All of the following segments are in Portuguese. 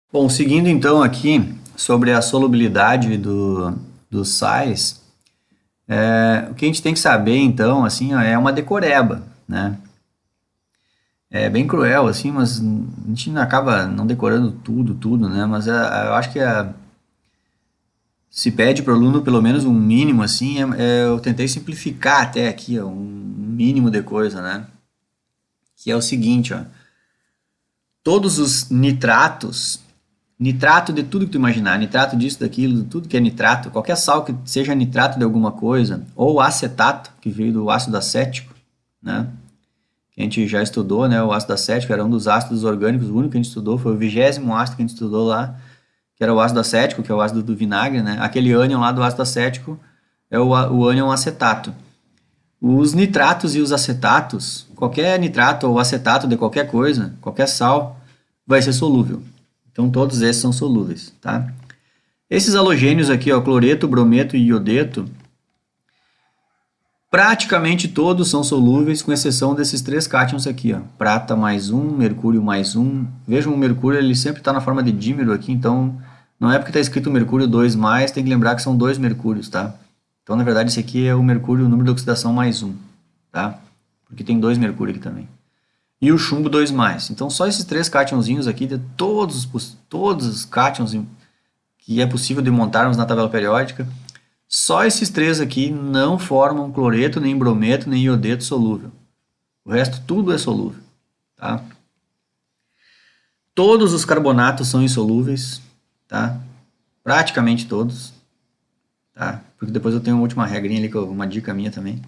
Bom, seguindo então aqui sobre a solubilidade dos sais, o que a gente tem que saber então, assim, ó, é uma decoreba, né? É bem cruel, assim, mas a gente acaba não decorando tudo, né? Mas eu acho que se pede para o aluno pelo menos um mínimo, assim, eu tentei simplificar até aqui, ó, um mínimo de coisa, né? Que é o seguinte, ó, todos os nitratos. Nitrato de tudo que tu imaginar, nitrato disso, daquilo, tudo que é nitrato, qualquer sal que seja nitrato de alguma coisa, ou acetato, que veio do ácido acético, né? Que a gente já estudou, né? O ácido acético era um dos ácidos orgânicos, o único que a gente estudou, foi o 20º ácido que a gente estudou lá, que era o ácido acético, que é o ácido do vinagre, né? Aquele ânion lá do ácido acético é o ânion acetato. Os nitratos e os acetatos, qualquer nitrato ou acetato de qualquer coisa, qualquer sal, vai ser solúvel. Então todos esses são solúveis, tá? Esses halogênios aqui, ó, cloreto, brometo e iodeto, praticamente todos são solúveis, com exceção desses três cátions aqui, ó, prata mais um, mercúrio mais um. Vejam, o mercúrio ele sempre está na forma de dímero aqui, então não é porque está escrito mercúrio 2 mais, tem que lembrar que são dois mercúrios, tá? Então, na verdade, esse aqui é o mercúrio, o número de oxidação mais um, tá? Porque tem dois mercúrio aqui também. E o chumbo 2 mais. Então, só esses três cátionzinhos aqui, de todos os cátions que é possível de montarmos na tabela periódica, só esses três aqui não formam cloreto, nem brometo, nem iodeto solúvel. O resto tudo é solúvel, tá? Todos os carbonatos são insolúveis, tá? Praticamente todos, tá? Porque depois eu tenho uma última regrinha ali, uma dica minha também.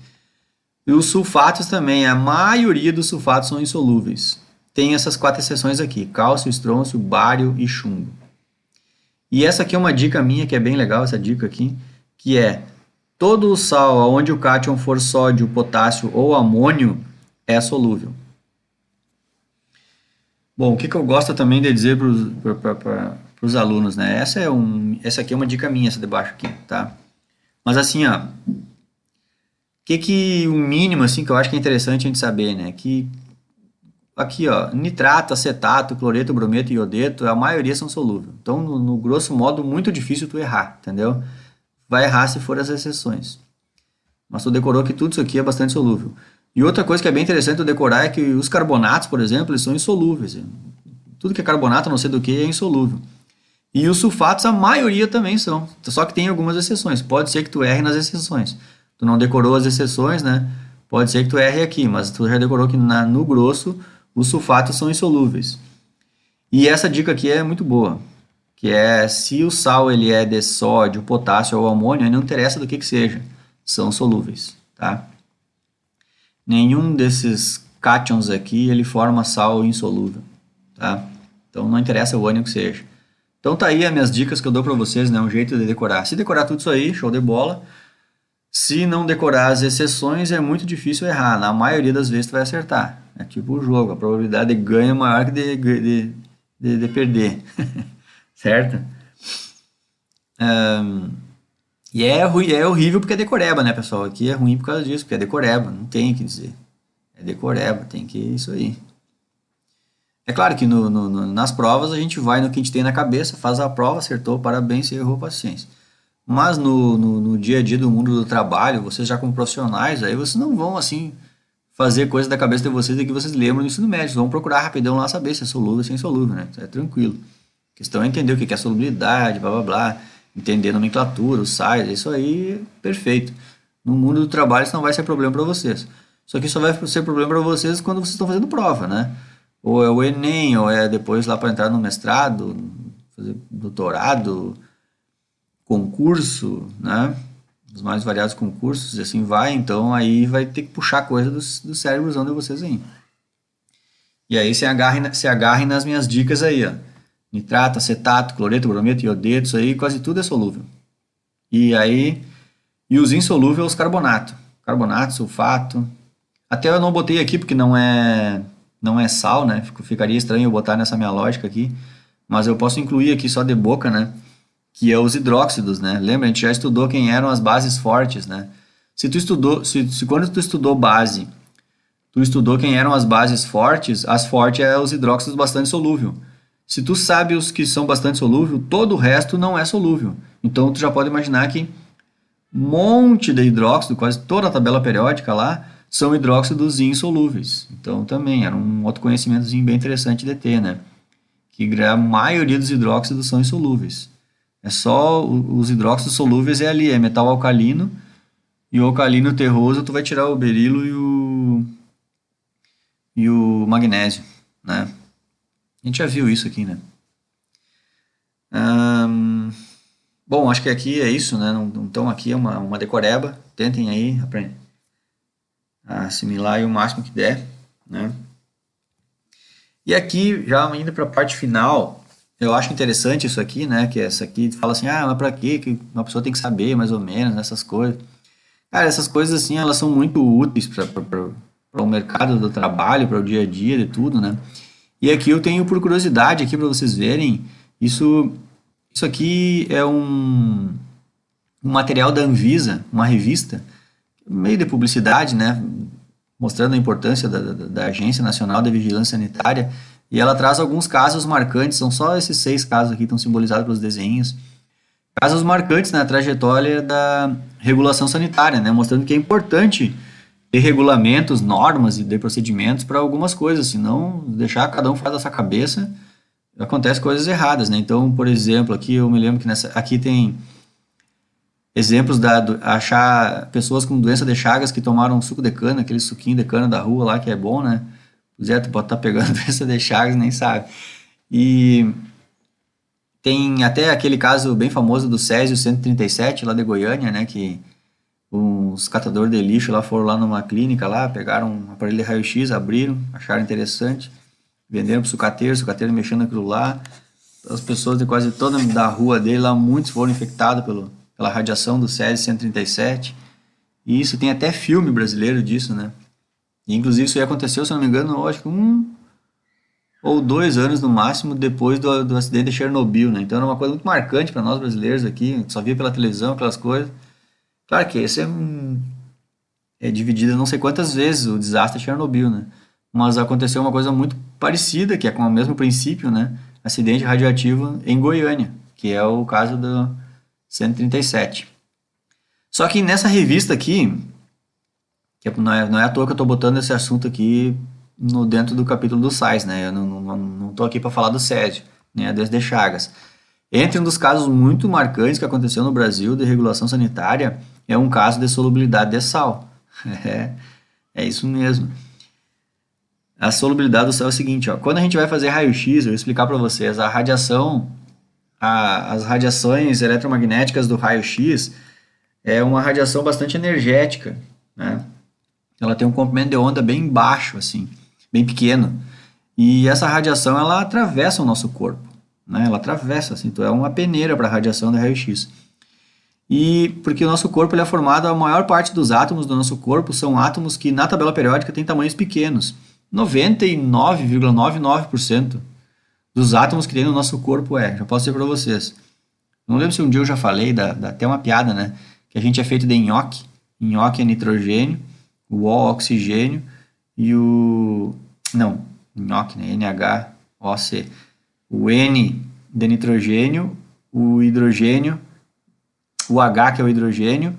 E os sulfatos também, a maioria dos sulfatos são insolúveis. Tem essas quatro exceções aqui, cálcio, estrôncio, bário e chumbo. E essa aqui é uma dica minha, que é bem legal, essa dica aqui, que é todo o sal onde o cátion for sódio, potássio ou amônio é solúvel. Bom, o que eu gosto também de dizer para os alunos, né? Essa aqui é uma dica minha, essa de baixo aqui, tá? Mas assim, ó, o mínimo assim que eu acho que é interessante a gente saber, né? Que aqui, ó, nitrato, acetato, cloreto, brometo e iodeto, a maioria são solúveis. Então, no grosso modo, muito difícil tu errar, entendeu? Vai errar se for as exceções. Mas tu decorou que tudo isso aqui é bastante solúvel. E outra coisa que é bem interessante tu decorar é que os carbonatos, por exemplo, eles são insolúveis. Tudo que é carbonato, não sei do que, é insolúvel. E os sulfatos, a maioria também são. Só que tem algumas exceções. Pode ser que tu erre nas exceções. Tu não decorou as exceções, né? Pode ser que tu erre aqui, mas tu já decorou que no grosso os sulfatos são insolúveis. E essa dica aqui é muito boa, que é se o sal ele é de sódio, potássio ou amônio, não interessa do que seja, são solúveis, tá? Nenhum desses cátions aqui ele forma sal insolúvel, tá? Então não interessa o ânion que seja. Então tá aí as minhas dicas que eu dou para vocês, né? Um jeito de decorar. Se decorar tudo isso aí, show de bola. Se não decorar as exceções, é muito difícil errar. Na maioria das vezes tu vai acertar. É tipo o jogo, a probabilidade de ganho é maior que de perder. Certo? E é horrível porque é decoreba, né, pessoal? Aqui é ruim por causa disso, porque é decoreba. Não tem o que dizer. É decoreba, tem que isso aí. É claro que nas provas a gente vai no que a gente tem na cabeça, faz a prova, acertou, parabéns, errou, paciência. Mas no dia a dia do mundo do trabalho, vocês já como profissionais, aí vocês não vão assim fazer coisa da cabeça de vocês e que vocês lembram do ensino médio. Vocês vão procurar rapidão lá saber se é solúvel ou se é insolúvel, né? É tranquilo. A questão é entender o que é solubilidade, blá blá blá, entender a nomenclatura, os sais, isso aí, perfeito. No mundo do trabalho isso não vai ser problema para vocês. Só que só vai ser problema para vocês quando vocês estão fazendo prova, né? Ou é o Enem, ou é depois lá para entrar no mestrado, fazer doutorado, concurso, né? Os mais variados concursos, e assim vai. Então aí vai ter que puxar coisa do cérebrozão de vocês aí. E aí se agarrem nas minhas dicas aí, ó. Nitrato, acetato, cloreto, brometo, iodeto, isso aí quase tudo é solúvel. E aí, e os insolúveis, os carbonato. Carbonato, sulfato. Até eu não botei aqui porque não é sal, né? Ficaria estranho eu botar nessa minha lógica aqui. Mas eu posso incluir aqui só de boca, né? Que é os hidróxidos, né? Lembra, a gente já estudou quem eram as bases fortes, né? Se quando tu estudou base, tu estudou quem eram as bases fortes, as fortes é os hidróxidos bastante solúvel. Se tu sabe os que são bastante solúvel, todo o resto não é solúvel. Então tu já pode imaginar que um monte de hidróxido, quase toda a tabela periódica lá, são hidróxidos insolúveis. Então também era um outro conhecimentozinho bem interessante de ter, né? Que a maioria dos hidróxidos são insolúveis. É só os hidróxidos solúveis é ali, é metal alcalino, e o alcalino terroso tu vai tirar o berilo e o magnésio, né? A gente já viu isso aqui, né? Ahn, bom, acho que aqui é isso, né? Então aqui é uma decoreba. Tentem aí assimilar aí o máximo que der, né? E aqui, já indo para a parte final, eu acho interessante isso aqui, né? Que essa aqui fala assim, mas para quê que uma pessoa tem que saber mais ou menos essas coisas? Cara, essas coisas assim, elas são muito úteis para o mercado do trabalho, para o dia a dia de tudo, né? E aqui eu tenho por curiosidade aqui para vocês verem, isso aqui é um material da Anvisa, uma revista, meio de publicidade, né? Mostrando a importância da Agência Nacional de Vigilância Sanitária, e ela traz alguns casos marcantes, são só esses 6 casos aqui que estão simbolizados pelos desenhos, casos marcantes na trajetória da regulação sanitária, né? Mostrando que é importante ter regulamentos, normas e de procedimentos para algumas coisas, senão deixar cada um faz da sua cabeça, acontece coisas erradas, né? Então, por exemplo, aqui eu me lembro que aqui tem exemplos achar pessoas com doença de Chagas que tomaram suco de cana, aquele suquinho de cana da rua lá que é bom, né? Pois é, tu pode estar pegando doença de Chagas, nem sabe. E tem até aquele caso bem famoso do Césio 137, lá de Goiânia, né? Que uns catadores de lixo lá foram lá numa clínica lá, pegaram um aparelho de raio-x, abriram, acharam interessante, venderam para o sucateiro mexendo naquilo lá. As pessoas de quase toda da rua dele lá, muitos foram infectados pela radiação do Césio 137. E isso tem até filme brasileiro disso, né? E, inclusive isso aí aconteceu, se não me engano, acho que 1 ou 2 anos no máximo depois do acidente de Chernobyl, né? Então era uma coisa muito marcante para nós brasileiros aqui, só via pela televisão, aquelas coisas. Claro que esse é dividido não sei quantas vezes o desastre de Chernobyl, né? Mas aconteceu uma coisa muito parecida, que é com o mesmo princípio, né? Acidente radioativo em Goiânia, que é o caso do 137. Só que nessa revista aqui, que não é à toa que eu estou botando esse assunto aqui dentro do capítulo do SAIS, né? Eu não estou aqui para falar do Césio, né? Desde Chagas. Entre um dos casos muito marcantes que aconteceu no Brasil de regulação sanitária é um caso de solubilidade de sal. É isso mesmo. A solubilidade do sal é o seguinte, ó, quando a gente vai fazer raio-x, eu vou explicar para vocês, as radiações eletromagnéticas do raio-x é uma radiação bastante energética, né? Ela tem um comprimento de onda bem baixo, assim, bem pequeno. E essa radiação, ela atravessa o nosso corpo, né? Ela atravessa, assim, então é uma peneira para a radiação do raio-x. E porque o nosso corpo ele é formado, a maior parte dos átomos do nosso corpo são átomos que na tabela periódica têm tamanhos pequenos. 99,99% dos átomos que tem no nosso corpo já posso dizer para vocês. Não lembro se um dia eu já falei, dá até uma piada, né? Que a gente é feito de nhoque. Nhoque é nitrogênio, o O oxigênio e o... Não, nhoque, né? NHOC. O N de nitrogênio, o hidrogênio, o H que é o hidrogênio,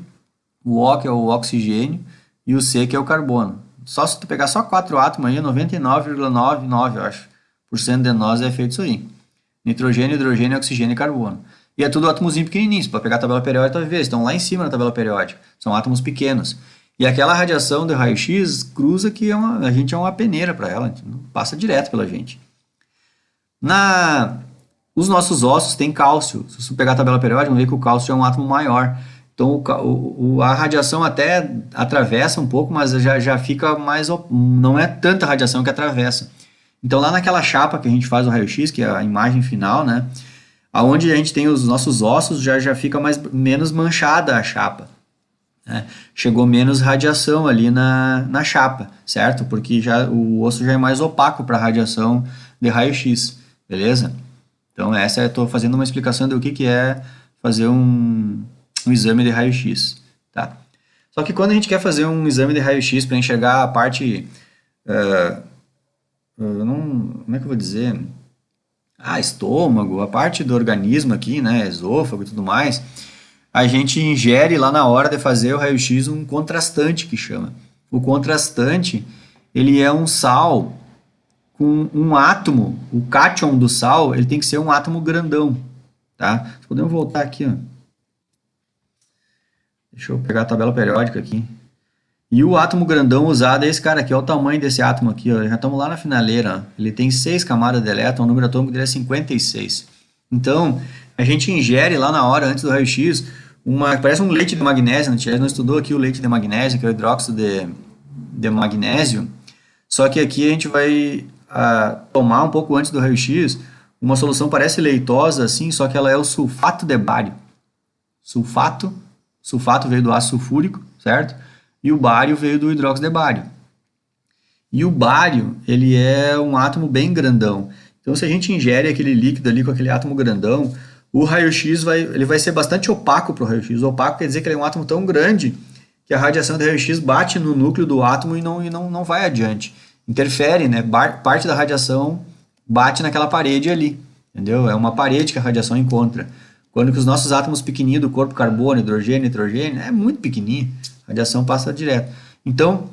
o O que é o oxigênio e o C que é o carbono. Só se tu pegar só 4 átomos aí, 99,99, eu acho, por cento de nós é feito isso aí. Nitrogênio, hidrogênio, oxigênio e carbono. E é tudo átomozinho pequenininho. Você pode pegar a tabela periódica e ver, estão lá em cima na tabela periódica. São átomos pequenos. E aquela radiação do raio-x cruza que a gente é uma peneira para ela, passa direto pela gente. Os nossos ossos têm cálcio. Se você pegar a tabela periódica, vamos ver que o cálcio é um átomo maior. Então a radiação até atravessa um pouco, mas já fica mais... Não é tanta radiação que atravessa. Então lá naquela chapa que a gente faz o raio-x, que é a imagem final, né? Aonde a gente tem os nossos ossos, já fica menos manchada a chapa. Né? Chegou menos radiação ali na chapa, certo? Porque o osso já é mais opaco para a radiação de raio-x, beleza? Então eu estou fazendo uma explicação do que é fazer um exame de raio-x, tá? Só que quando a gente quer fazer um exame de raio-x para enxergar a parte... como é que eu vou dizer? Estômago, a parte do organismo aqui, né, esôfago e tudo mais, a gente ingere lá na hora de fazer o raio-x um contrastante que chama. O contrastante, ele é um sal com um átomo, o cátion do sal, ele tem que ser um átomo grandão, tá? Podemos voltar aqui, ó. Deixa eu pegar a tabela periódica aqui. E o átomo grandão usado é esse cara aqui, olha o tamanho desse átomo aqui, ó. Já estamos lá na finaleira, ó. Ele tem 6 camadas de elétron, o número atômico dele é 56. Então, a gente ingere lá na hora, antes do raio-x, parece um leite de magnésio, a gente não estudou aqui o leite de magnésio, que é o hidróxido de magnésio, só que aqui a gente vai tomar um pouco antes do raio-x, uma solução parece leitosa assim, só que ela é o sulfato de bário. Sulfato veio do ácido sulfúrico, certo? E o bário veio do hidróxido de bário. E o bário, ele é um átomo bem grandão. Então, se a gente ingere aquele líquido ali com aquele átomo grandão, o raio-x ele vai ser bastante opaco para o raio-x. Opaco quer dizer que ele é um átomo tão grande que a radiação do raio-x bate no núcleo do átomo e não vai adiante. Interfere, né? Parte da radiação bate naquela parede ali, entendeu? É uma parede que a radiação encontra. Quando que os nossos átomos pequenininhos do corpo, carbono, hidrogênio, nitrogênio, é muito pequenininho, a radiação passa direto. Então,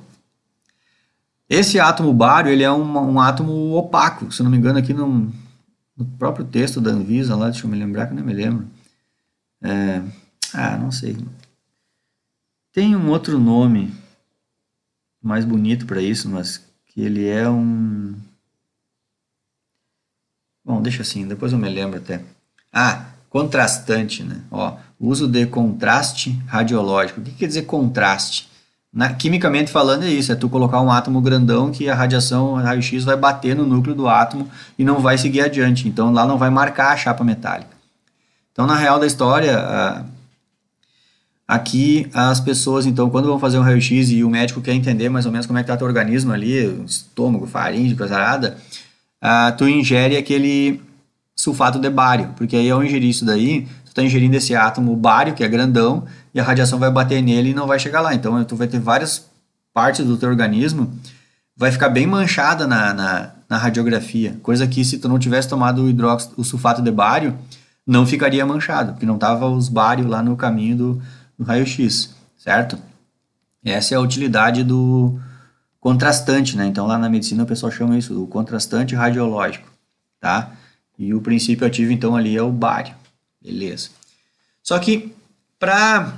esse átomo bário, ele é um átomo opaco, se não me engano aqui no próprio texto da Anvisa, lá, deixa eu me lembrar que eu não me lembro. Não sei. Tem um outro nome mais bonito para isso, mas que ele é um... Bom, deixa assim, depois eu me lembro até. Contrastante, né? Uso de contraste radiológico. O que quer dizer contraste? Quimicamente falando é isso, é tu colocar um átomo grandão que a radiação, a raio-x vai bater no núcleo do átomo e não vai seguir adiante. Então lá não vai marcar a chapa metálica. Então na real da história, aqui as pessoas, então, quando vão fazer um raio-x e o médico quer entender mais ou menos como é que está teu organismo ali, estômago, faringe, coisa nada, tu ingere aquele sulfato de bário, porque aí ao ingerir isso daí, tu está ingerindo esse átomo bário, que é grandão, e a radiação vai bater nele e não vai chegar lá. Então tu vai ter várias partes do teu organismo, vai ficar bem manchada na radiografia, coisa que se tu não tivesse tomado o sulfato de bário, não ficaria manchado, porque não estava os bários lá no caminho do raio-x, certo? Essa é a utilidade do contrastante, né? Então lá na medicina o pessoal chama isso, o contrastante radiológico, tá? E o princípio ativo, então, ali é o bário. Beleza. Só que, para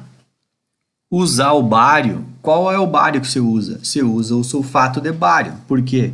usar o bário, qual é o bário que você usa? Você usa o sulfato de bário. Por quê?